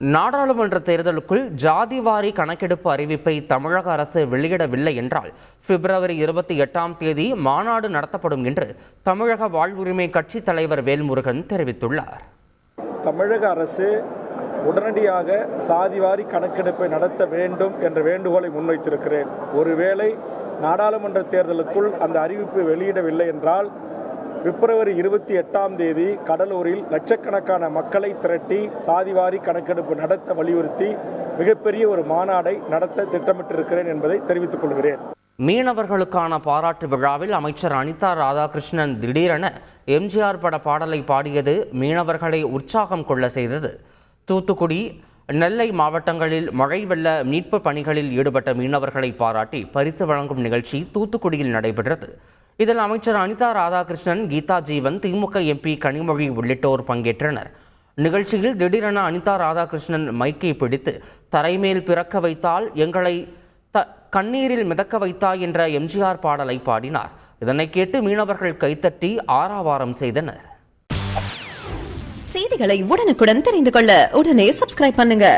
நாடாளுமன்ற தேர்தலுக்குள் ஜாதிவாரி கணக்கெடுப்பு அறிவிப்பை தமிழக அரசு வெளியிடவில்லை என்றால் பிப்ரவரி 28ஆம் தேதி மாநாடு நடத்தப்படும் என்று தமிழக வாழ்வுரிமை கட்சி தலைவர் வேல்முருகன் தெரிவித்துள்ளார். தமிழக அரசு உடனடியாக சாதிவாரி கணக்கெடுப்பை நடத்த வேண்டும் என்ற வேண்டுகோளை முன்வைத்திருக்கிறேன். ஒருவேளை நாடாளுமன்ற தேர்தலுக்குள் அந்த அறிவிப்பு வெளியிடவில்லை என்றால் பிப்ரவரி 28ஆம் தேதி கடலூரில் லட்சக்கணக்கான மக்களை திரட்டி சாதிவாரி கணக்கெடுப்பு நடத்த வலியுறுத்தி மிகப்பெரிய ஒரு மாநாடை நடத்த திட்டமிட்டிருக்கிறேன் என்பதை தெரிவித்துக் கொள்கிறேன். மீனவர்களுக்கான பாராட்டு விழாவில் அமைச்சர் அனிதா ராதாகிருஷ்ணன் திடீரென எம்ஜிஆர் பட பாடலை பாடியது மீனவர்களை உற்சாகம் கொள்ள செய்தது. தூத்துக்குடி, நெல்லை மாவட்டங்களில் மழை வெள்ள மீட்பு பணிகளில் ஈடுபட்ட மீனவர்களை பாராட்டி பரிசு வழங்கும் நிகழ்ச்சி தூத்துக்குடியில் நடைபெற்றது. இதில் அமைச்சர் அனிதா ராதாகிருஷ்ணன், கீதா ஜீவன், திமுக எம்பி கனிமொழி உள்ளிட்டோர் பங்கேற்றனர். நிகழ்ச்சியில் திடீரென அனிதா ராதாகிருஷ்ணன் மைக்கை பிடித்து தரைமேல் பிறக்க வைத்தால் எங்களை கண்ணீரில் மிதக்க வைத்தாய் என்ற எம்ஜிஆர் பாடலை பாடினார். இதனை கேட்டு மீனவர்கள் கைத்தட்டி ஆரவாரம் செய்தனர். செய்திகளை உடனுக்குடன் தெரிந்து கொள்ள உடனே சப்ஸ்கிரைப் பண்ணுங்க.